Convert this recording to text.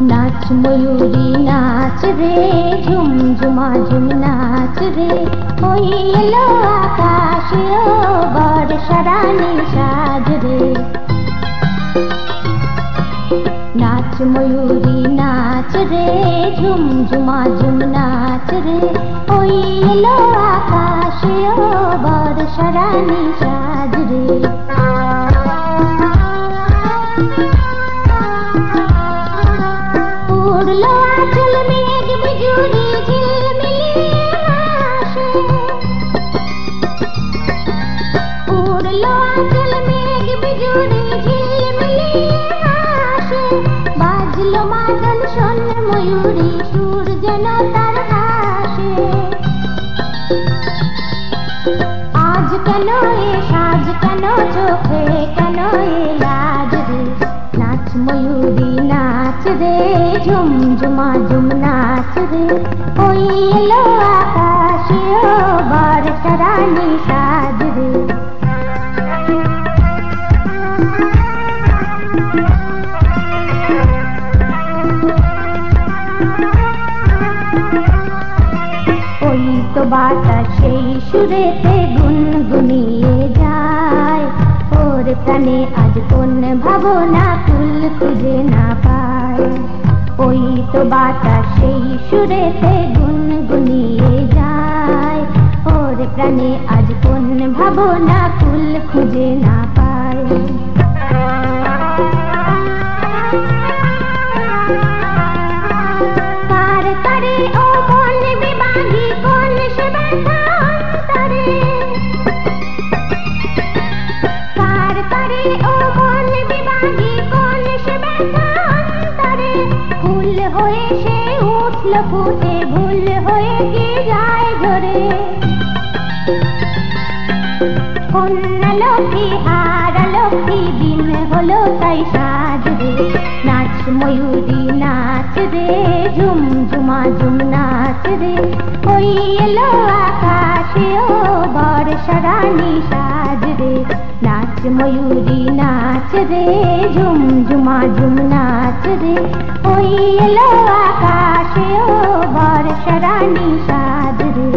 नाच मयूरी नाच रे झुमझुमा झुम नाच रे ओई एलो आकाश ओ बर्षा रानी साज रे। नाच मयूरी नाच रे झुमझुमा झुम नाच रे ओई एलो आकाश ओ बर्षा रानी साज रे। उड़लो आंचल मेघ बिजुली झिलमिली आकाशे। उड़लो आंचल मेघ बिजुली झिलमिली आकाशे। बाजलो मादल शोन मयूरी सुर जेन तार हासे। आज केनो ए साज केनो चोखे केनो ए लाज रे। नाच मयूरी नाच रे झुमझुमा झुम नाच रे ओई एलो आकाश ओ बर्षा रानी साज रे। ওই তো বাতাস সেই সুরেতে গুনগুনিয়ে যায় ওর প্রাণে আজ কোন ভাবনা কুল খুঁজে না পায়। ওই তো বাতাস সেই সুরেতে গুনগুনিয়ে যায় ওর প্রাণে আজ কোন ভাবনা কুল খুঁজে না পায়। কার করে ও মন বিবাহী কোন সে ব্যথা অন্তরে। কার করে ও মন বিবাহী কোন সে ব্যথা অন্তরে। ফুল হয়ে সে উঠল ফুটে ভুল হয়ে কি যায় ঝরে। কন্যা লক্ষ্মী হারা লক্ষ্মী দিন হলো তাই সাজ রে। নাচ ময়ূরী নাচ রে ঝুমঝুমা ঝুম নাচ রে ওই এলো আকাশে ও বর্ষা রানী সাজ রে। नाच मयूरी नाच रे झुमझुमा झुम नाच रे ओई एलो आकाशे ओ बर्षा रानी साज रे।